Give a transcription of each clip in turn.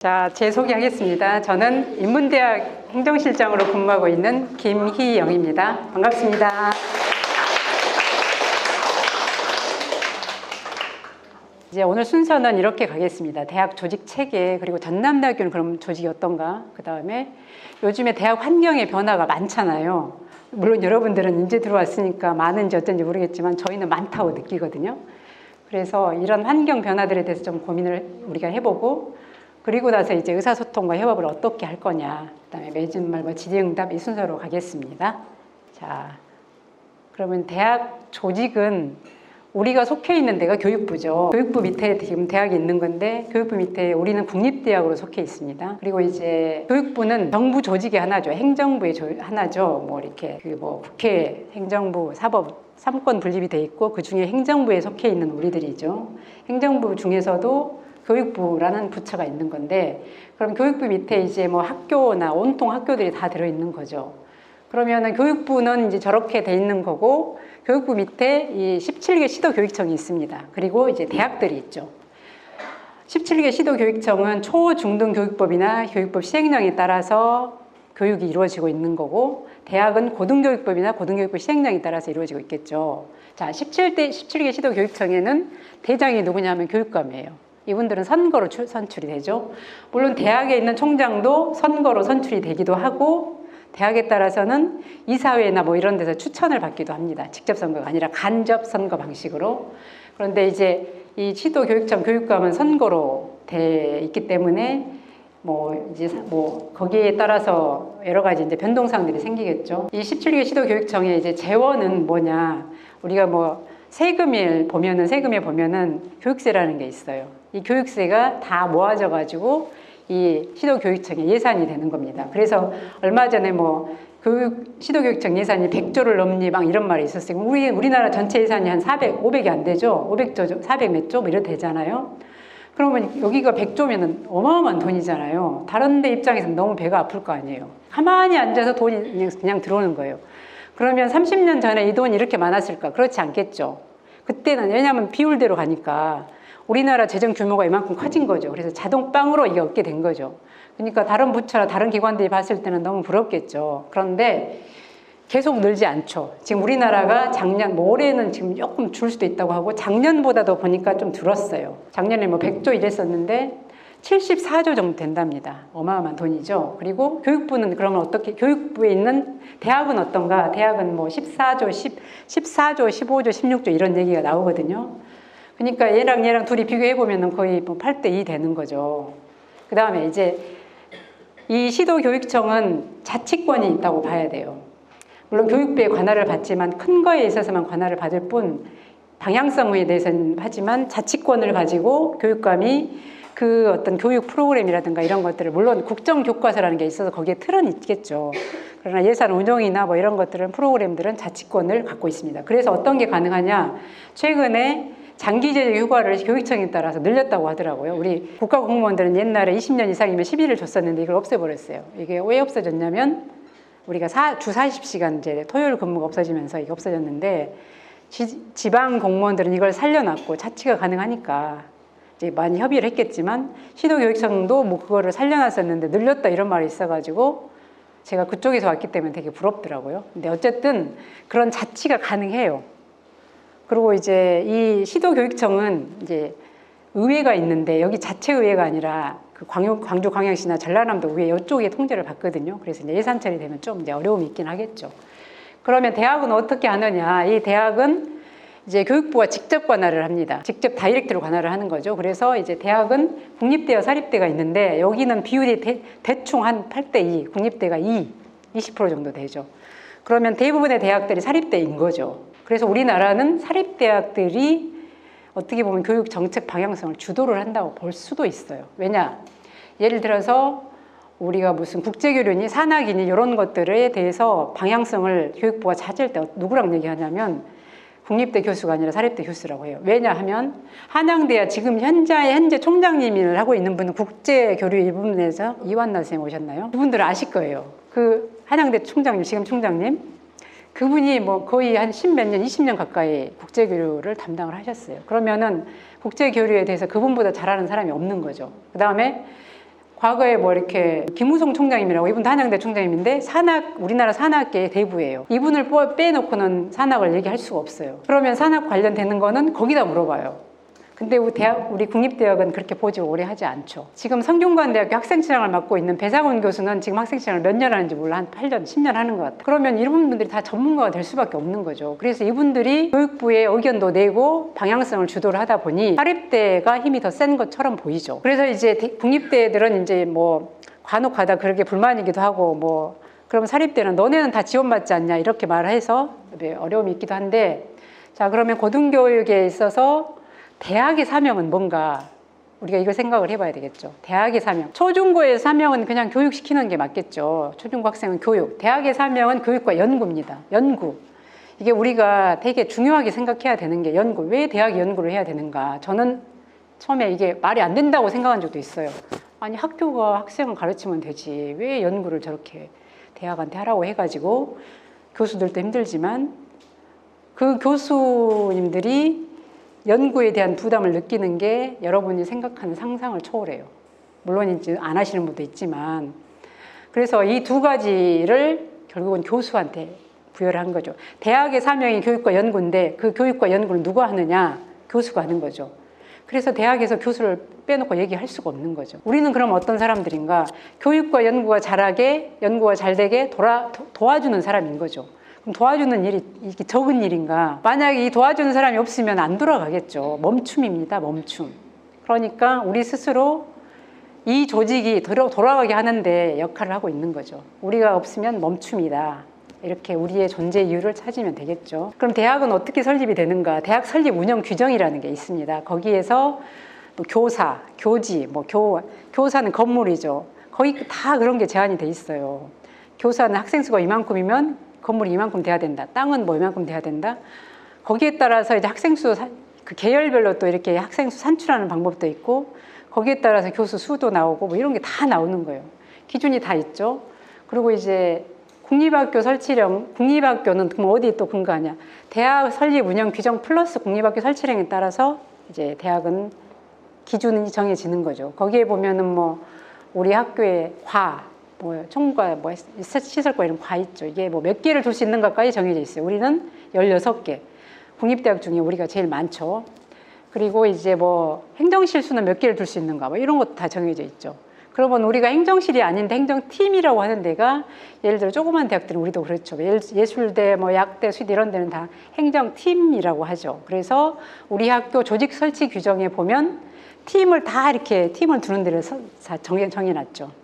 자, 제 소개하겠습니다. 저는 인문대학 행정실장으로 근무하고 있는 김희영입니다. 반갑습니다. 이제 오늘 순서는 이렇게 가겠습니다. 대학 조직 체계, 그리고 전남대학교는 그럼 조직이 어떤가? 그 다음에 요즘에 대학 환경의 변화가 많잖아요. 물론 여러분들은 이제 들어왔으니까 많은지 어쩐지 모르겠지만 저희는 많다고 느끼거든요. 그래서 이런 환경 변화들에 대해서 좀 고민을 우리가 해보고, 그리고 나서 이제 의사소통과 협업을 어떻게 할 거냐, 그 다음에 맺은 말과 질의응답 이 순서로 가겠습니다. 자, 그러면 대학 조직은 우리가 속해 있는 데가 교육부죠. 교육부 밑에 지금 대학이 있는 건데, 교육부 밑에 우리는 국립대학으로 속해 있습니다. 그리고 이제 교육부는 정부 조직의 하나죠. 행정부의 하나죠. 뭐 이렇게 국회, 행정부, 사법, 삼권 분립이 돼 있고, 그 중에 행정부에 속해 있는 우리들이죠. 행정부 중에서도 교육부라는 부처가 있는 건데, 그럼 교육부 밑에 이제 뭐 학교나 온통 학교들이 다 들어있는 거죠. 그러면은 교육부는 이제 저렇게 돼 있는 거고, 교육부 밑에 이 17개 시도교육청이 있습니다. 그리고 이제 대학들이 있죠. 17개 시도교육청은 초, 중등 교육법이나 교육법 시행령에 따라서 교육이 이루어지고 있는 거고, 대학은 고등교육법이나 고등교육법 시행령에 따라서 이루어지고 있겠죠. 자, 17개 시도교육청에는 대장이 누구냐 하면 교육감이에요. 이분들은 선거로 선출이 되죠. 물론 대학에 있는 총장도 선거로 선출이 되기도 하고, 대학에 따라서는 이사회나 뭐 이런 데서 추천을 받기도 합니다. 직접 선거가 아니라 간접 선거 방식으로. 그런데 이제 이 시도교육청 교육감은 선거로 돼 있기 때문에 거기에 따라서 여러 가지 이제 변동사항들이 생기겠죠. 이 17개 시도교육청의 이제 재원은 뭐냐? 우리가 세금에 보면은 교육세라는 게 있어요. 이 교육세가 다 모아져 가지고 이 시도교육청의 예산이 되는 겁니다. 그래서 얼마 전에 시도교육청 예산이 100조를 넘니 막 이런 말이 있었어요. 우리나라 전체 예산이 한 500이 안 되죠. 500조, 400 몇 조 이렇게 되잖아요. 그러면 여기가 100조면은 어마어마한 돈이잖아요. 다른 데 입장에서는 너무 배가 아플 거 아니에요. 가만히 앉아서 돈이 그냥 들어오는 거예요. 그러면 30년 전에 이 돈이 이렇게 많았을까? 그렇지 않겠죠. 그때는 왜냐하면 비율대로 가니까 우리나라 재정 규모가 이만큼 커진 거죠. 그래서 자동빵으로 이게 얻게 된 거죠. 그러니까 다른 부처나 다른 기관들이 봤을 때는 너무 부럽겠죠. 그런데 계속 늘지 않죠. 지금 우리나라가 올해는 지금 조금 줄 수도 있다고 하고, 작년보다도 보니까 좀 줄었어요. 작년에 100조 이랬었는데 74조 정도 된답니다. 어마어마한 돈이죠. 그리고 교육부는 그러면 어떻게, 교육부에 있는 대학은 어떤가? 대학은 14조, 15조, 16조 이런 얘기가 나오거든요. 그러니까 얘랑 둘이 비교해보면 거의 8대2 되는 거죠. 그 다음에 이제 이 시도교육청은 자치권이 있다고 봐야 돼요. 물론 교육부에 관할을 받지만 큰 거에 있어서만 관할을 받을 뿐, 방향성에 대해서는 하지만 자치권을 가지고 교육감이 그 어떤 교육 프로그램이라든가 이런 것들을, 물론 국정교과서라는 게 있어서 거기에 틀은 있겠죠. 그러나 예산 운용이나 이런 것들은, 프로그램들은 자치권을 갖고 있습니다. 그래서 어떤 게 가능하냐, 최근에 장기제적 휴가를 교육청에 따라서 늘렸다고 하더라고요. 우리 국가공무원들은 옛날에 20년 이상이면 10일을 줬었는데 이걸 없애버렸어요. 이게 왜 없어졌냐면, 우리가 주 40시간 이제 토요일 근무가 없어지면서 이게 없어졌는데, 지방 공무원들은 이걸 살려놨고 자치가 가능하니까 이제 많이 협의를 했겠지만, 시도교육청도 그거를 살려놨었는데 늘렸다 이런 말이 있어가지고 제가 그쪽에서 왔기 때문에 되게 부럽더라고요. 근데 어쨌든 그런 자치가 가능해요. 그리고 이제 이 시도교육청은 이제 의회가 있는데, 여기 자체의회가 아니라 그 광주광역시나 전라남도 의회 이쪽에 통제를 받거든요. 그래서 이제 예산 처리되면 좀 이제 어려움이 있긴 하겠죠. 그러면 대학은 어떻게 하느냐? 이 대학은 이제 교육부가 직접 관할을 합니다. 직접 다이렉트로 관할을 하는 거죠. 그래서 이제 대학은 국립대와 사립대가 있는데, 여기는 비율이 대충 한 8대2, 국립대가 20% 정도 되죠. 그러면 대부분의 대학들이 사립대인 거죠. 그래서 우리나라는 사립대학들이 어떻게 보면 교육 정책 방향성을 주도를 한다고 볼 수도 있어요. 왜냐? 예를 들어서 우리가 무슨 국제교류니 산학이니 이런 것들에 대해서 방향성을 교육부가 찾을 때 누구랑 얘기하냐면 국립대 교수가 아니라 사립대 교수라고 해요. 왜냐하면 한양대야 지금 현재 총장님을 하고 있는 분은 국제교류 일부분에서 이완나 선생님 오셨나요? 그분들은 아실 거예요. 그 한양대 총장님, 지금 총장님, 그분이 거의 한 10몇 년, 20년 가까이 국제교류를 담당을 하셨어요. 그러면은 국제교류에 대해서 그분보다 잘하는 사람이 없는 거죠. 그 다음에 과거에 뭐 이렇게 김무성 총장님이라고, 이분도 한양대 총장님인데 우리나라 산악계의 대부예요. 이분을 빼놓고는 산악을 얘기할 수가 없어요. 그러면 산악 관련되는 거는 거기다 물어봐요. 근데 우리 국립대학은 그렇게 보직을 오래 하지 않죠. 지금 성균관대학교 학생회장을 맡고 있는 배상훈 교수는 지금 학생회장을 몇 년 하는지 몰라. 한 8년, 10년 하는 것 같아요. 그러면 이런 분들이 다 전문가가 될 수밖에 없는 거죠. 그래서 이분들이 교육부에 의견도 내고 방향성을 주도를 하다 보니 사립대가 힘이 더 센 것처럼 보이죠. 그래서 이제 국립대들은 이제 뭐 간혹가다 그렇게 불만이기도 하고, 뭐 그럼 사립대는 너네는 다 지원받지 않냐 이렇게 말해서 어려움이 있기도 한데, 자, 그러면 고등교육에 있어서 대학의 사명은 뭔가, 우리가 이걸 생각을 해봐야 되겠죠. 대학의 사명. 초중고의 사명은 그냥 교육시키는 게 맞겠죠. 초중고 학생은 교육. 대학의 사명은 교육과 연구입니다. 연구. 이게 우리가 되게 중요하게 생각해야 되는 게 연구. 왜 대학이 연구를 해야 되는가? 저는 처음에 이게 말이 안 된다고 생각한 적도 있어요. 아니, 학교가 학생을 가르치면 되지. 왜 연구를 저렇게 대학한테 하라고 해가지고, 교수들도 힘들지만 그 교수님들이 연구에 대한 부담을 느끼는 게 여러분이 생각하는 상상을 초월해요. 물론 이제 안 하시는 분도 있지만. 그래서 이 두 가지를 결국은 교수한테 부여를 한 거죠. 대학의 사명이 교육과 연구인데 그 교육과 연구를 누가 하느냐? 교수가 하는 거죠. 그래서 대학에서 교수를 빼놓고 얘기할 수가 없는 거죠. 우리는 그럼 어떤 사람들인가? 교육과 연구가 잘하게, 연구가 잘 되게 도와주는 사람인 거죠. 그럼 도와주는 일이 이게 적은 일인가? 만약에 이 도와주는 사람이 없으면 안 돌아가겠죠. 멈춤입니다. 멈춤. 그러니까 우리 스스로 이 조직이 돌아가게 하는데 역할을 하고 있는 거죠. 우리가 없으면 멈춤이다. 이렇게 우리의 존재 이유를 찾으면 되겠죠. 그럼 대학은 어떻게 설립이 되는가? 대학 설립 운영 규정이라는 게 있습니다. 거기에서 뭐 교사, 교지, 뭐 교사는 건물이죠. 거기 다 그런 게 제한이 돼 있어요. 교사는 학생 수가 이만큼이면 건물이 이만큼 돼야 된다. 땅은 뭐 이만큼 돼야 된다. 거기에 따라서 이제 학생 수, 그 계열별로 또 이렇게 학생 수 산출하는 방법도 있고, 거기에 따라서 교수 수도 나오고 뭐 이런 게 다 나오는 거예요. 기준이 다 있죠. 그리고 이제 국립학교 설치령, 국립학교는 그럼 어디에 또 근거하냐? 대학 설립 운영 규정 플러스 국립학교 설치령에 따라서 이제 대학은 기준이 정해지는 거죠. 거기에 보면은 뭐 우리 학교의 뭐 총과 뭐 시설과 이런 과 있죠. 이게 뭐 몇 개를 둘 수 있는가까지 정해져 있어요. 우리는 16개. 국립대학 중에 우리가 제일 많죠. 그리고 이제 뭐 행정실수는 몇 개를 둘 수 있는가, 뭐 이런 것도 다 정해져 있죠. 그러면 우리가 행정실이 아닌데 행정팀이라고 하는 데가, 예를 들어 조그만 대학들은 우리도 그렇죠. 예술대, 뭐 약대, 수의대 이런 데는 다 행정팀이라고 하죠. 그래서 우리 학교 조직 설치 규정에 보면 팀을 다 이렇게 팀을 두는 데를 정해놨죠.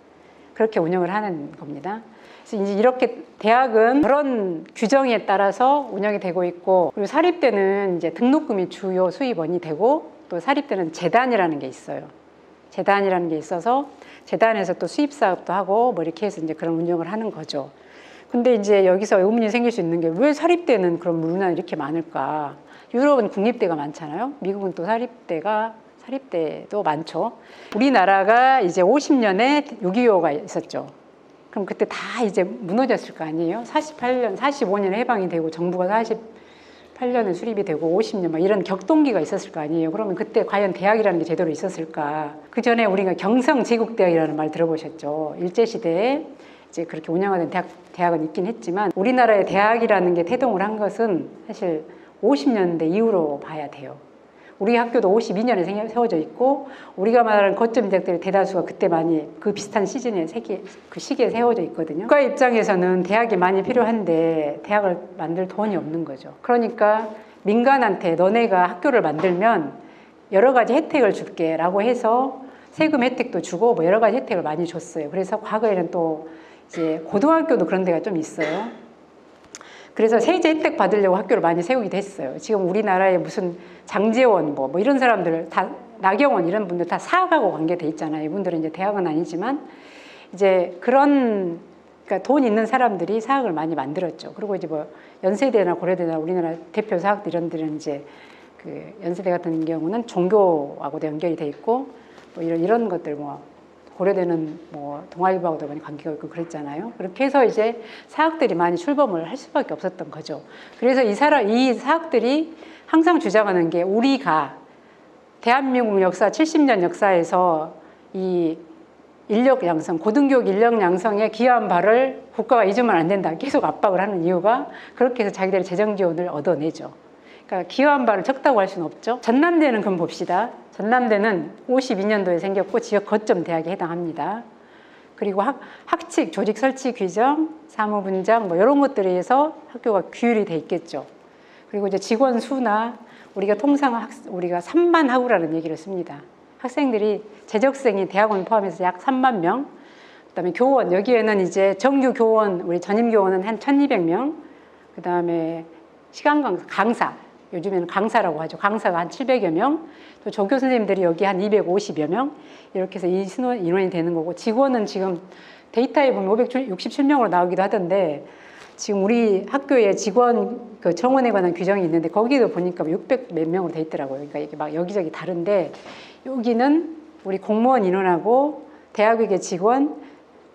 그렇게 운영을 하는 겁니다. 그래서 이제 이렇게 대학은 그런 규정에 따라서 운영이 되고 있고, 그리고 사립대는 이제 등록금이 주요 수입원이 되고, 또 사립대는 재단이라는 게 있어요. 재단이라는 게 있어서 재단에서 또 수입 사업도 하고 뭐 이렇게 해서 이제 그런 운영을 하는 거죠. 근데 이제 여기서 의문이 생길 수 있는 게, 왜 사립대는 그럼 우리나라에 이렇게 많을까? 유럽은 국립대가 많잖아요. 미국은 또 사립대도 많죠. 우리나라가 이제 50년에 6.25가 있었죠. 그럼 그때 다 이제 무너졌을 거 아니에요? 48년, 45년에 해방이 되고 정부가 48년에 수립이 되고 50년 막 이런 격동기가 있었을 거 아니에요? 그러면 그때 과연 대학이라는 게 제대로 있었을까? 그 전에 우리가 경성제국대학이라는 말 들어보셨죠? 일제시대에 이제 그렇게 운영하던 대학은 있긴 했지만, 우리나라의 대학이라는 게 태동을 한 것은 사실 50년대 이후로 봐야 돼요. 우리 학교도 52년에 세워져 있고, 우리가 말하는 거점 대학들의 대다수가 그때 많이 그 비슷한 시즌에 그 시기에 세워져 있거든요. 국가 입장에서는 대학이 많이 필요한데 대학을 만들 돈이 없는 거죠. 그러니까 민간한테 너네가 학교를 만들면 여러 가지 혜택을 줄게 라고 해서 세금 혜택도 주고 뭐 여러 가지 혜택을 많이 줬어요. 그래서 과거에는 또 이제 고등학교도 그런 데가 좀 있어요. 그래서 세제 혜택 받으려고 학교를 많이 세우기도 했어요. 지금 우리나라에 무슨 장제원 뭐 이런 사람들 다, 나경원 이런 분들 다 사학하고 관계돼 있잖아요. 이분들은 이제 대학은 아니지만 이제 그런, 그러니까 돈 있는 사람들이 사학을 많이 만들었죠. 그리고 이제 뭐 연세대나 고려대나 우리나라 대표 사학들 이런 데는 이제 그 연세대 같은 경우는 종교하고도 연결이 돼 있고 뭐 이런 것들 뭐 고려대는 뭐 동아일보하고도 많이 관계가 있고 그랬잖아요. 그렇게 해서 이제 사학들이 많이 출범을 할 수밖에 없었던 거죠. 그래서 이 사학들이 항상 주장하는 게, 우리가 대한민국 역사 70년 역사에서 이 인력 양성, 고등교육 인력 양성에 기여한 바를 국가가 잊으면 안 된다. 계속 압박을 하는 이유가 그렇게 해서 자기들의 재정 지원을 얻어내죠. 그러니까 기여한 바를 적다고 할 수는 없죠. 전남대는 그럼 봅시다. 전남대는 52년도에 생겼고 지역 거점 대학에 해당합니다. 그리고 학칙, 조직 설치 규정, 사무 분장 뭐 이런 것들에 의해서 학교가 규율이 돼 있겠죠. 그리고 이제 직원 수나 우리가 통상 우리가 3만 학우라는 얘기를 씁니다. 학생들이 재적생이 대학원 포함해서 약 3만 명. 그다음에 교원 여기에는 이제 정규 교원 우리 전임 교원은 한 1,200명. 그다음에 시간 강사 요즘에는 강사라고 하죠. 강사가 한 700여 명. 또 조교 선생님들이 여기 한 250여 명. 이렇게 해서 이 인원이 되는 거고 직원은 지금 데이터에 보면 567명으로 나오기도 하던데 지금 우리 학교에 직원 그 정원에 관한 규정이 있는데 거기도 보니까 600 몇 명으로 돼 있더라고요. 그러니까 이게 막 여기저기 다른데 여기는 우리 공무원 인원하고 대학의 직원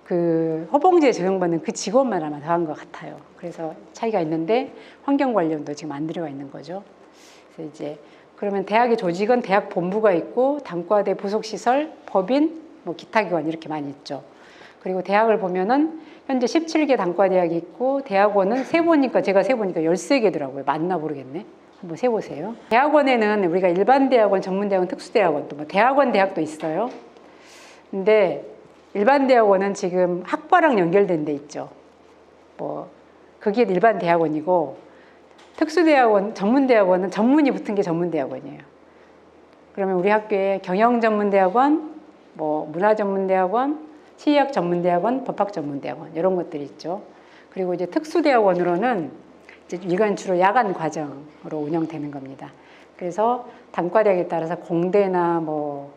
그 허봉제 적용받는 그 직원만 아마 더한 것 같아요. 그래서 차이가 있는데 환경관련도 지금 안 들어가 있는 거죠. 그래서 이제 그러면 대학의 조직은 대학 본부가 있고 단과대 부속시설, 법인, 뭐 기타 기관 이렇게 많이 있죠. 그리고 대학을 보면은 현재 17개 단과대학이 있고 대학원은 세보니까 제가 세보니까 13개더라고요. 맞나 모르겠네. 한번 세보세요. 대학원에는 우리가 일반 대학원, 전문대학원, 특수대학원 또 뭐 대학원 대학도 있어요. 근데 일반 대학원은 지금 학과랑 연결된 데 있죠. 뭐 그게 일반 대학원이고 특수대학원, 전문대학원은 전문이 붙은 게 전문대학원이에요. 그러면 우리 학교에 경영전문대학원, 뭐 문화전문대학원, 치의학전문대학원, 법학전문대학원 이런 것들이 있죠. 그리고 이제 특수대학원으로는 이제 이건 주로 야간 과정으로 운영되는 겁니다. 그래서 단과대학에 따라서 공대나 뭐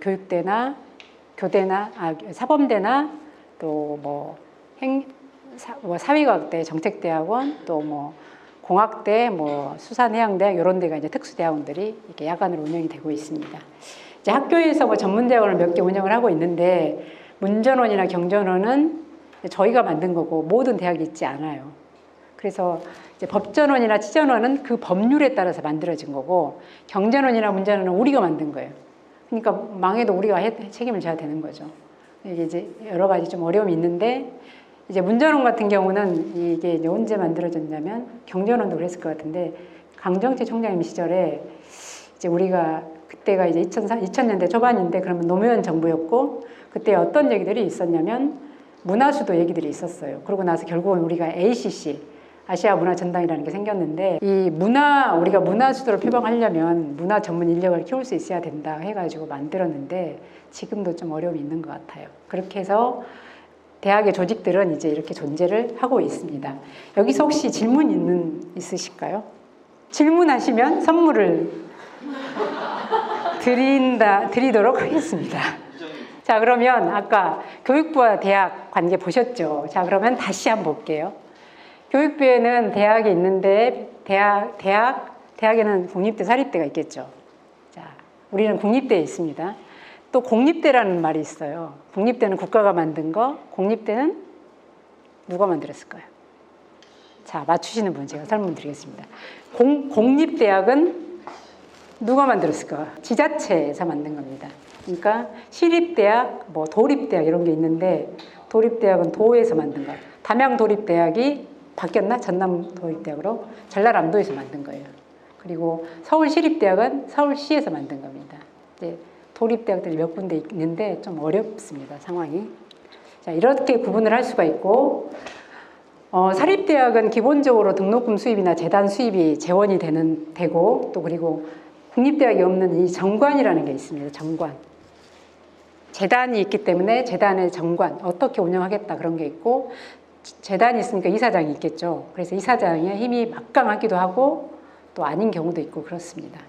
교육대나 교대나 사범대나 또 뭐 사회과학대, 정책대학원 또 뭐 공학대, 뭐 수산해양대학 이런 데가 이제 특수대학원들이 이렇게 야간으로 운영이 되고 있습니다. 이제 학교에서 뭐 전문대학원을 몇 개 운영을 하고 있는데 문전원이나 경전원은 저희가 만든 거고 모든 대학이 있지 않아요. 그래서 이제 법전원이나 치전원은 그 법률에 따라서 만들어진 거고 경전원이나 문전원은 우리가 만든 거예요. 그러니까 망해도 우리가 책임을 져야 되는 거죠. 이게 이제 여러 가지 좀 어려움이 있는데 이제 문전원 같은 경우는 이게 이제 언제 만들어졌냐면 경전원도 그랬을 것 같은데 강정치 총장님 시절에 이제 우리가 그때가 이제 2000년대 초반인데 그러면 노무현 정부였고 그때 어떤 얘기들이 있었냐면 문화수도 얘기들이 있었어요. 그러고 나서 결국은 우리가 ACC 아시아 문화 전당이라는 게 생겼는데 이 우리가 문화 수도를 표방하려면 문화 전문 인력을 키울 수 있어야 된다 해가지고 만들었는데 지금도 좀 어려움이 있는 것 같아요. 그렇게 해서 대학의 조직들은 이제 이렇게 존재를 하고 있습니다. 여기서 혹시 질문 있으실까요? 질문하시면 선물을 드리도록 하겠습니다. 자, 그러면 아까 교육부와 대학 관계 보셨죠? 자, 그러면 다시 한번 볼게요. 교육부에는 대학이 있는데 대학에는 국립대, 사립대가 있겠죠. 자, 우리는 국립대에 있습니다. 또 공립대라는 말이 있어요. 국립대는 국가가 만든 거, 공립대는 누가 만들었을까요? 자, 맞추시는 분 제가 설명드리겠습니다. 공립대학은 누가 만들었을까? 지자체에서 만든 겁니다. 그러니까 시립대학, 뭐 도립대학 이런 게 있는데 도립대학은 도에서 만든 거예요. 담양도립대학이 바뀌었나? 전남도립대학으로 전라남도에서 만든 거예요. 그리고 서울시립대학은 서울시에서 만든 겁니다. 이제 도립대학들이 몇 군데 있는데 좀 어렵습니다, 상황이. 자, 이렇게 구분을 할 수가 있고 사립대학은 기본적으로 등록금 수입이나 재단 수입이 재원이 되고 또 그리고 국립대학이 없는 이 정관이라는 게 있습니다. 정관. 재단이 있기 때문에 재단의 정관, 어떻게 운영하겠다 그런 게 있고 재단이 있으니까 이사장이 있겠죠. 그래서 이사장의 힘이 막강하기도 하고 또 아닌 경우도 있고 그렇습니다.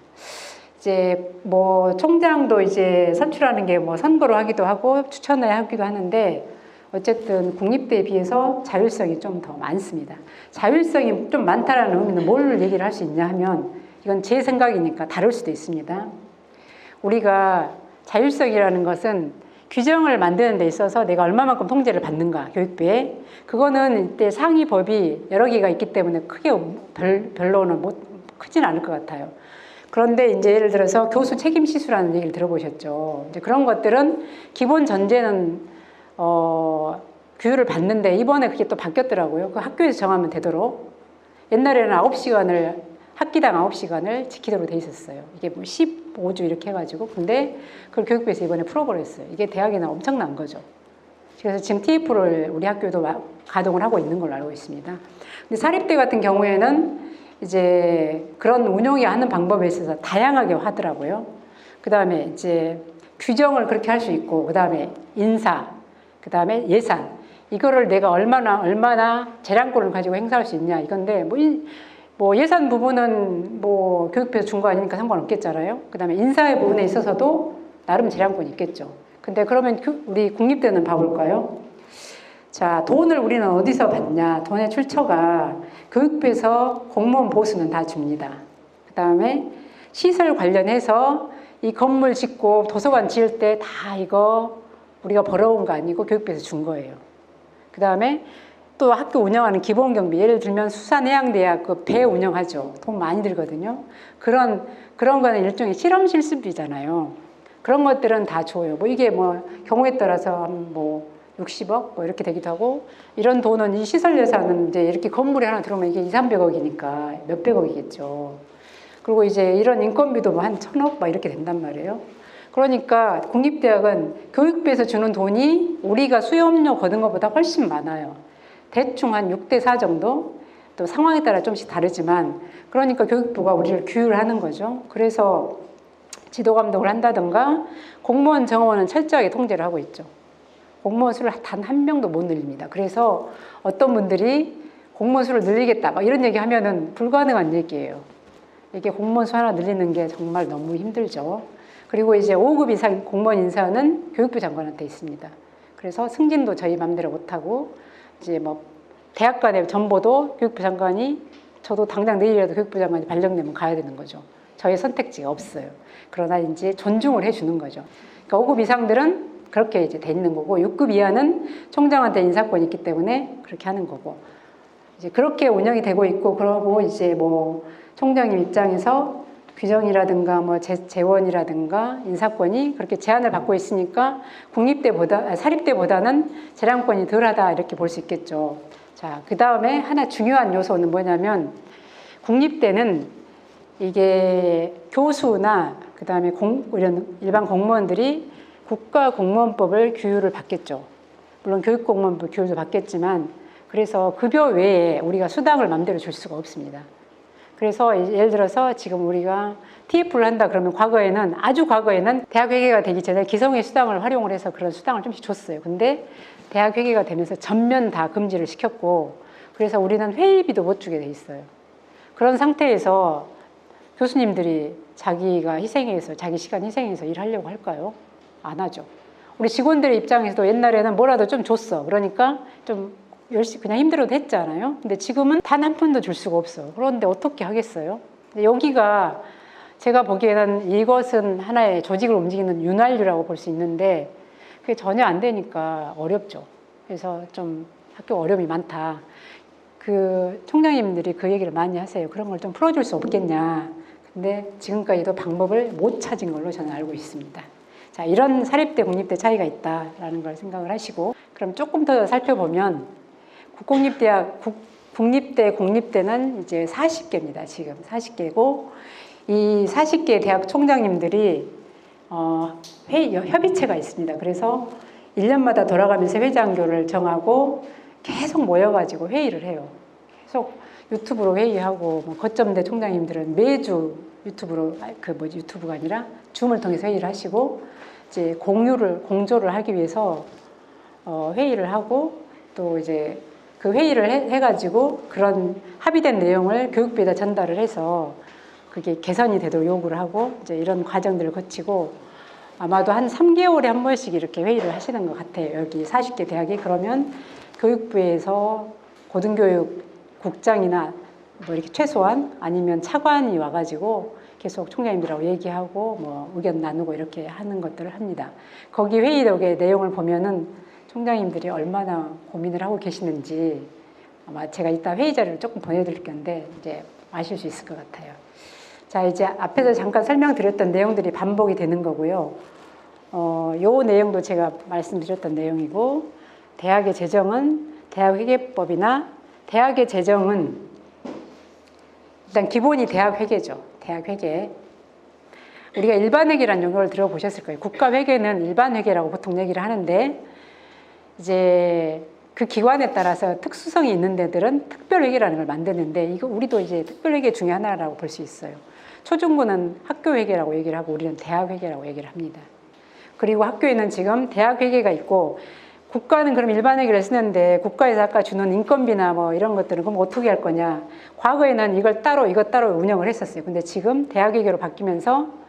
이제 뭐 총장도 이제 선출하는 게 뭐 선거로 하기도 하고 추천을 하기도 하는데 어쨌든 국립대에 비해서 자율성이 좀 더 많습니다. 자율성이 좀 많다라는 의미는 뭘 얘기를 할 수 있냐 하면 이건 제 생각이니까 다를 수도 있습니다. 우리가 자율성이라는 것은 규정을 만드는 데 있어서 내가 얼마만큼 통제를 받는가 교육부에 그거는 이때 상위 법이 여러 개가 있기 때문에 크게 별로는 크진 않을 것 같아요. 그런데 이제 예를 들어서 교수 책임 시수라는 얘기를 들어보셨죠. 이제 그런 것들은 기본 전제는 교육을 받는데 이번에 그게 또 바뀌었더라고요. 그 학교에서 정하면 되도록. 옛날에는 9시간을 학기당 9시간을 지키도록 돼 있었어요. 이게 뭐 15주 이렇게 해가지고. 근데 그걸 교육부에서 이번에 풀어버렸어요. 이게 대학에는 엄청난 거죠. 그래서 지금 TF를 우리 학교도 가동을 하고 있는 걸로 알고 있습니다. 근데 사립대 같은 경우에는 이제 그런 운영이 하는 방법에 있어서 다양하게 하더라고요. 그 다음에 이제 규정을 그렇게 할 수 있고, 그 다음에 인사, 그 다음에 예산. 이거를 내가 얼마나 재량권을 가지고 행사할 수 있냐 이건데, 뭐 예산 부분은 뭐 교육부에서 준 거 아니니까 상관없겠잖아요. 그 다음에 인사의 부분에 있어서도 나름 재량권이 있겠죠. 근데 그러면 우리 국립대는 봐볼까요? 자, 돈을 우리는 어디서 받냐? 돈의 출처가 교육부에서 공무원 보수는 다 줍니다. 그 다음에 시설 관련해서 이 건물 짓고 도서관 지을 때 다 이거 우리가 벌어온 거 아니고 교육부에서 준 거예요. 그 다음에 또 학교 운영하는 기본 경비, 예를 들면 수산해양대학 그 배 운영하죠. 돈 많이 들거든요. 그런 거는 일종의 실험 실습비잖아요. 그런 것들은 다 줘요. 뭐 이게 뭐 경우에 따라서 뭐 60억 뭐 이렇게 되기도 하고, 이런 돈은 이 시설 예산은 이제 이렇게 건물에 하나 들어오면 이게 2, 300억이니까 몇백억이겠죠. 그리고 이제 이런 인건비도 뭐 한 1000억 막 이렇게 된단 말이에요. 그러니까 국립대학은 교육부에서 주는 돈이 우리가 수업료 거둔 것보다 훨씬 많아요. 대충 한 6대4 정도? 또 상황에 따라 좀씩 다르지만, 그러니까 교육부가 우리를 규율을 하는 거죠. 그래서 지도 감독을 한다든가 공무원 정원은 철저하게 통제를 하고 있죠. 공무원 수를 단 한 명도 못 늘립니다. 그래서 어떤 분들이 공무원 수를 늘리겠다 막 이런 얘기 하면은 불가능한 얘기예요. 이게 공무원 수 하나 늘리는 게 정말 너무 힘들죠. 그리고 이제 5급 이상 공무원 인사는 교육부 장관한테 있습니다. 그래서 승진도 저희 맘대로 못하고, 이제 뭐 대학 간의 전보도 교육부 장관이, 저도 당장 내일이라도 교육부 장관이 발령내면 가야 되는 거죠. 저의 선택지가 없어요. 그러나 이제 존중을 해주는 거죠. 그러니까 5급 이상들은 그렇게 이제 돼 있는 거고, 6급 이하는 총장한테 인사권이 있기 때문에 그렇게 하는 거고, 이제 그렇게 운영이 되고 있고, 그러고 이제 뭐 총장님 입장에서 규정이라든가 뭐 재원이라든가 인사권이 그렇게 제한을 받고 있으니까 사립대보다는 재량권이 덜하다 이렇게 볼 수 있겠죠. 자, 그 다음에 하나 중요한 요소는 뭐냐면, 국립대는 이게 교수나 그 다음에 이런 일반 공무원들이 국가공무원법을 규율을 받겠죠. 물론 교육공무원법 규율도 받겠지만, 그래서 급여 외에 우리가 수당을 마음대로 줄 수가 없습니다. 그래서 예를 들어서 지금 우리가 TF를 한다 그러면 아주 과거에는 대학 회계가 되기 전에 기성의 수당을 활용을 해서 그런 수당을 좀씩 줬어요. 근데 대학 회계가 되면서 전면 다 금지를 시켰고, 그래서 우리는 회의비도 못 주게 돼 있어요. 그런 상태에서 교수님들이 자기가 희생해서, 자기 시간 희생해서 일하려고 할까요? 안 하죠. 우리 직원들의 입장에서도 옛날에는 뭐라도 좀 줬어. 그러니까 좀 열심히 그냥 힘들어도 했잖아요. 근데 지금은 단 한 푼도 줄 수가 없어. 그런데 어떻게 하겠어요? 여기가 제가 보기에는 이것은 하나의 조직을 움직이는 윤활유라고 볼 수 있는데, 그게 전혀 안 되니까 어렵죠. 그래서 좀 학교 어려움이 많다. 그 총장님들이 그 얘기를 많이 하세요. 그런 걸 좀 풀어줄 수 없겠냐. 근데 지금까지도 방법을 못 찾은 걸로 저는 알고 있습니다. 자, 이런 사립대, 국립대 차이가 있다라는 걸 생각을 하시고, 그럼 조금 더 살펴보면 국립대, 공립대는 이제 40개입니다. 지금 40개고, 이 40개 대학 총장님들이 협의체가 있습니다. 그래서 1년마다 돌아가면서 회장교를 정하고 계속 모여가지고 회의를 해요. 계속 유튜브로 회의하고, 뭐 거점대 총장님들은 매주 유튜브가 아니라 줌을 통해서 회의를 하시고, 이제 공조를 하기 위해서 회의를 하고, 또 이제 그 회의를 해가지고 그런 합의된 내용을 교육부에다 전달을 해서 그게 개선이 되도록 요구를 하고, 이제 이런 과정들을 거치고, 아마도 한 3개월에 한 번씩 이렇게 회의를 하시는 것 같아요. 여기 40개 대학이. 그러면 교육부에서 고등교육국장이나 뭐 이렇게 최소한, 아니면 차관이 와가지고 계속 총장님들하고 얘기하고 뭐 의견 나누고 이렇게 하는 것들을 합니다. 거기 회의록의 내용을 보면은 총장님들이 얼마나 고민을 하고 계시는지 아마 제가 이따 회의 자료를 조금 보내드릴 건데 이제 아실 수 있을 것 같아요. 자, 이제 앞에서 잠깐 설명드렸던 내용들이 반복이 되는 거고요. 요 내용도 제가 말씀드렸던 내용이고, 대학의 재정은 대학회계법이나 대학의 재정은 일단 기본이 대학회계죠. 대학회계. 우리가 일반회계라는 용어를 들어보셨을 거예요. 국가회계는 일반회계라고 보통 얘기를 하는데, 이제 그 기관에 따라서 특수성이 있는 데들은 특별회계라는 걸 만드는데, 이거 우리도 이제 특별회계 중에 하나라고 볼 수 있어요. 초중고는 학교회계라고 얘기를 하고 우리는 대학회계라고 얘기를 합니다. 그리고 학교에는 지금 대학회계가 있고, 국가는 그럼 일반회계를 쓰는데 국가에서 아까 주는 인건비나 뭐 이런 것들은 그럼 어떻게 할 거냐. 과거에는 이걸 따로 이것 따로 운영을 했었어요. 근데 지금 대학회계로 바뀌면서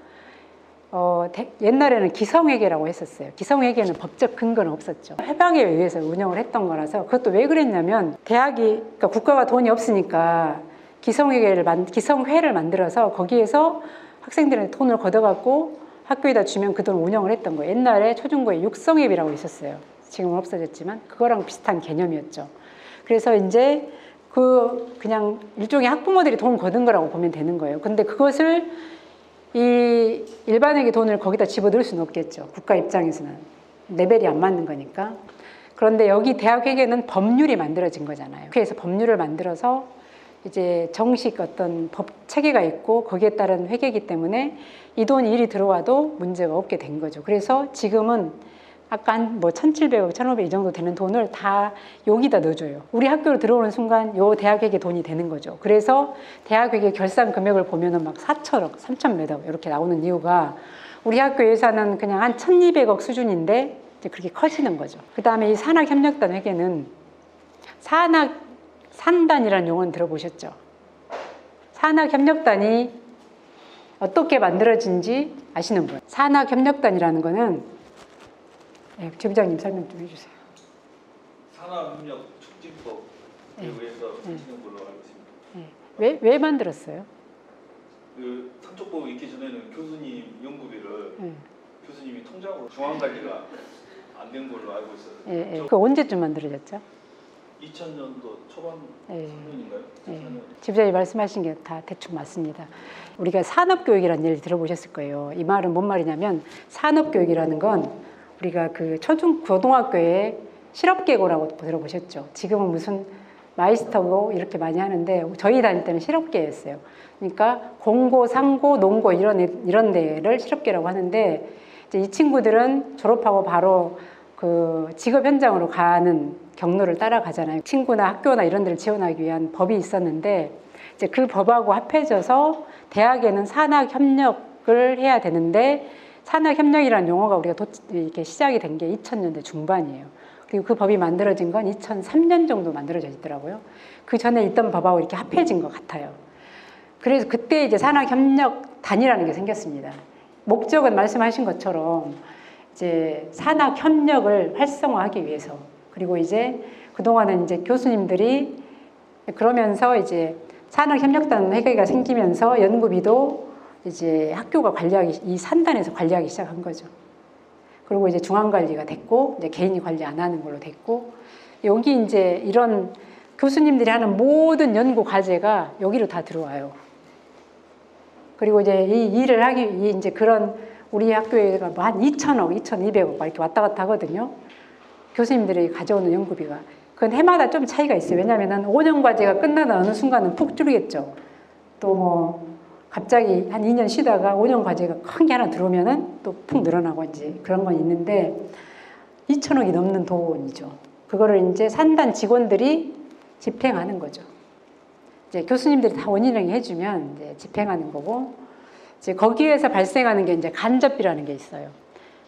옛날에는 기성회계라고 했었어요. 기성회계는 법적 근거는 없었죠. 회방에 의해서 운영을 했던 거라서. 그것도 왜 그랬냐면 그러니까 국가가 돈이 없으니까 기성회를 만들어서 거기에서 학생들한테 돈을 걷어갖고 학교에다 주면 그 돈을 운영을 했던 거예요. 옛날에 초중고에 육성회비라고 있었어요. 지금은 없어졌지만 그거랑 비슷한 개념이었죠. 그래서 이제 그냥 일종의 학부모들이 돈 거둔 거라고 보면 되는 거예요. 근데 그것을 이 일반회계 돈을 거기다 집어넣을 수는 없겠죠. 국가 입장에서는 레벨이 안 맞는 거니까. 그런데 여기 대학회계는 법률이 만들어진 거잖아요. 그래서 법률을 만들어서 이제 정식 어떤 법 체계가 있고 거기에 따른 회계이기 때문에 이 돈이 일이 들어와도 문제가 없게 된 거죠. 그래서 지금은 아까 뭐 1,700억, 1,500억 이 정도 되는 돈을 다 여기다 넣어줘요. 우리 학교로 들어오는 순간 요 대학회계 돈이 되는 거죠. 그래서 대학회계 결산 금액을 보면은 막 4천억, 3천 몇억 이렇게 나오는 이유가 우리 학교 예산은 그냥 한 1,200억 수준인데 이제 그렇게 커지는 거죠. 그 다음에 이 산학협력단 회계는 산단이라는 용어는 들어보셨죠? 산학협력단이 어떻게 만들어진지 아시는 분? 산학협력단이라는 거는 네, 지부장님 설명 좀 해주세요. 산학협력촉진법에 의해서 생기는 걸로 알고 있습니다. 왜 만들었어요? 그 산촉법 있기 전에는 교수님 연구비를 교수님이 통장으로 중앙관리가 안 된 걸로 알고 있어요. 그 언제쯤 만들어졌죠? 2000년도 초반 3년인가요? 지부장님 말씀하신 게 다 대충 맞습니다. 우리가 산업교육이라는 얘기를 들어보셨을 거예요. 이 말은 뭔 말이냐면 산업교육이라는 건 우리가 그 고등학교에 실업계고라고 들어보셨죠? 지금은 무슨 마이스터고 이렇게 많이 하는데 저희 다닐 때는 실업계였어요. 그러니까 공고, 상고, 농고 이런 데를 실업계라고 하는데 이제 이 친구들은 졸업하고 바로 그 직업 현장으로 가는 경로를 따라가잖아요. 친구나 학교나 이런 데를 지원하기 위한 법이 있었는데 이제 그 법하고 합해져서 대학에는 산학협력을 해야 되는데 산학협력이라는 용어가 우리가 이렇게 시작이 된 게 2000년대 중반이에요. 그리고 그 법이 만들어진 건 2003년 정도 만들어져 있더라고요. 그 전에 있던 법하고 이렇게 합해진 것 같아요. 그래서 그때 이제 산학협력단이라는 게 생겼습니다. 목적은 말씀하신 것처럼 이제 산학협력을 활성화하기 위해서. 그리고 이제 그동안은 이제 교수님들이 그러면서 이제 산학협력단 회계가 생기면서 연구비도 이제 학교가 이 산단에서 관리하기 시작한 거죠. 그리고 이제 중앙관리가 됐고, 이제 개인이 관리 안 하는 걸로 됐고, 여기 이제 이런 교수님들이 하는 모든 연구 과제가 여기로 다 들어와요. 그리고 이제 이 일을 하기 위해 이제 그런 우리 학교에가 뭐 한 2,000억, 2,200억 막 이렇게 왔다 갔다 하거든요. 교수님들이 가져오는 연구비가. 그건 해마다 좀 차이가 있어요. 왜냐하면 5년 과제가 끝나는 어느 순간은 푹 줄이겠죠. 또 뭐 갑자기 한 2년 쉬다가 5년 과제가 큰 게 하나 들어오면은 또 푹 늘어나고 이제 그런 건 있는데 2천억이 넘는 돈이죠. 그거를 이제 산단 직원들이 집행하는 거죠. 이제 교수님들이 다 원인행위 해주면 이제 집행하는 거고, 이제 거기에서 발생하는 게 이제 간접비라는 게 있어요.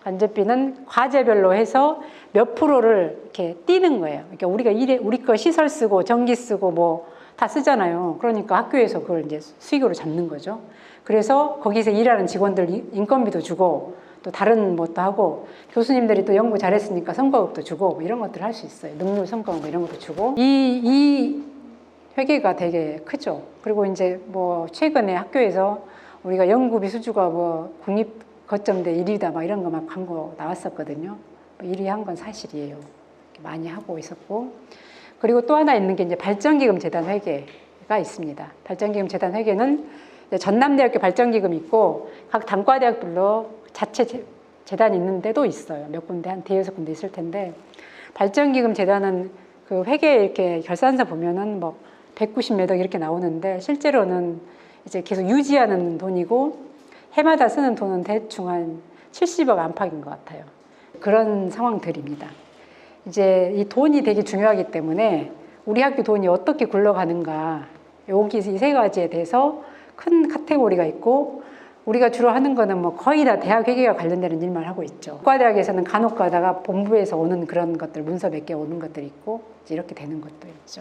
간접비는 과제별로 해서 몇 프로를 이렇게 띄는 거예요. 그러니까 우리 거 시설 쓰고 전기 쓰고 뭐 다 쓰잖아요. 그러니까 학교에서 그걸 이제 수익으로 잡는 거죠. 그래서 거기서 일하는 직원들 인건비도 주고 또 다른 것도 하고 교수님들이 또 연구 잘했으니까 성과급도 주고 뭐 이런 것들을 할 수 있어요. 능률 성과급 이런 것도 주고 이 회계가 되게 크죠. 그리고 이제 뭐 최근에 학교에서 우리가 연구비 수주가 뭐 국립 거점대 1위다 막 이런 거 막 광고 나왔었거든요. 1위 한 건 사실이에요. 많이 하고 있었고. 그리고 또 하나 있는 게 이제 발전기금 재단 회계가 있습니다. 발전기금 재단 회계는 전남대학교 발전기금이 있고 각 단과대학별로 자체 재단이 있는 데도 있어요. 몇 군데, 한 대여섯 군데 있을 텐데, 발전기금 재단은 그 회계 이렇게 결산서 보면은 뭐 190몇 억 이렇게 나오는데, 실제로는 이제 계속 유지하는 돈이고 해마다 쓰는 돈은 대충 한 70억 안팎인 것 같아요. 그런 상황들입니다. 이제 이 돈이 되게 중요하기 때문에 우리 학교 돈이 어떻게 굴러가는가, 여기 이 세 가지에 대해서 큰 카테고리가 있고, 우리가 주로 하는 거는 뭐 거의 다 대학 회계와 관련되는 일만 하고 있죠. 과대학에서는 간혹 가다가 본부에서 오는 그런 것들, 문서 몇 개 오는 것들이 있고, 이렇게 되는 것도 있죠.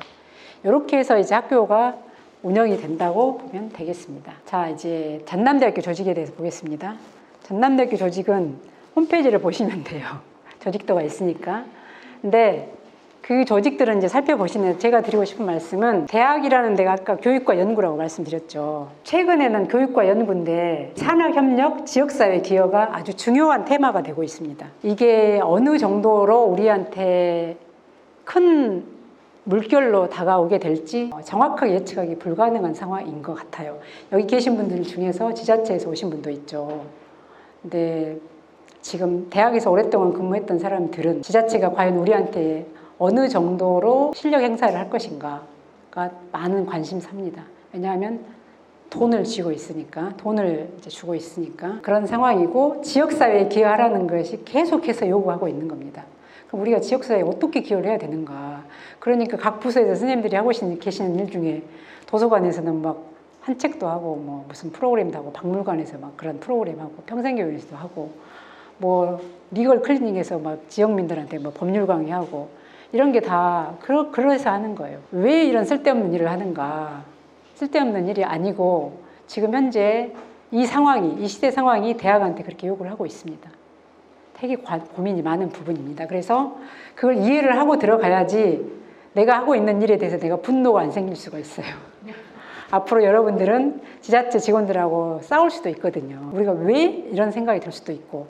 이렇게 해서 이제 학교가 운영이 된다고 보면 되겠습니다. 자, 이제 전남대학교 조직에 대해서 보겠습니다. 전남대학교 조직은 홈페이지를 보시면 돼요. 조직도가 있으니까. 근데 그 조직들은 이제 살펴보시면 제가 드리고 싶은 말씀은, 대학이라는 데가 아까 교육과 연구라고 말씀드렸죠. 최근에는 교육과 연구인데 산학협력, 지역사회 기여가 아주 중요한 테마가 되고 있습니다. 이게 어느 정도로 우리한테 큰 물결로 다가오게 될지 정확하게 예측하기 불가능한 상황인 것 같아요. 여기 계신 분들 중에서 지자체에서 오신 분도 있죠. 근데 지금 대학에서 오랫동안 근무했던 사람들은 지자체가 과연 우리한테 어느 정도로 실력 행사를 할 것인가가 많은 관심사입니다. 왜냐하면 돈을 쥐고 있으니까, 돈을 이제 주고 있으니까 그런 상황이고, 지역사회에 기여하라는 것이 계속해서 요구하고 있는 겁니다. 그럼 우리가 지역사회에 어떻게 기여를 해야 되는가? 그러니까 각 부서에서 선생님들이 하고 계시는 일 중에, 도서관에서는 막 산책도 하고, 뭐 무슨 프로그램도 하고, 박물관에서 막 그런 프로그램 하고, 평생교육에서도 하고, 뭐 리걸 클리닉에서 막 지역민들한테 뭐 법률 강의하고, 이런 게 다 그래서 하는 거예요. 왜 이런 쓸데없는 일을 하는가? 쓸데없는 일이 아니고, 지금 현재 이 상황이, 이 시대 상황이 대학한테 그렇게 요구를 하고 있습니다. 되게 고민이 많은 부분입니다. 그래서 그걸 이해를 하고 들어가야지 내가 하고 있는 일에 대해서 내가 분노가 안 생길 수가 있어요. 앞으로 여러분들은 지자체 직원들하고 싸울 수도 있거든요. 우리가 왜 이런 생각이 들 수도 있고,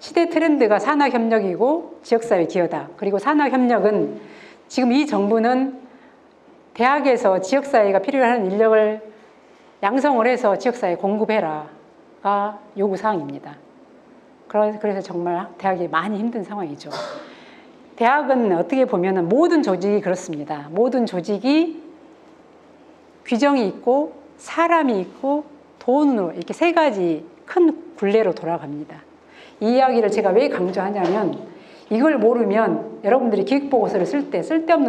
시대 트렌드가 산학협력이고 지역사회 기여다. 그리고 산학협력은 지금 이 정부는 대학에서 지역사회가 필요한 인력을 양성을 해서 지역사회에 공급해라가 요구사항입니다. 그래서 정말 대학이 많이 힘든 상황이죠. 대학은 어떻게 보면 모든 조직이 그렇습니다. 모든 조직이 규정이 있고 사람이 있고 돈으로, 이렇게 세 가지 큰 굴레로 돌아갑니다. 이 이야기를 제가 왜 강조하냐면, 이걸 모르면 여러분들이 기획보고서를 쓸 때 쓸데없는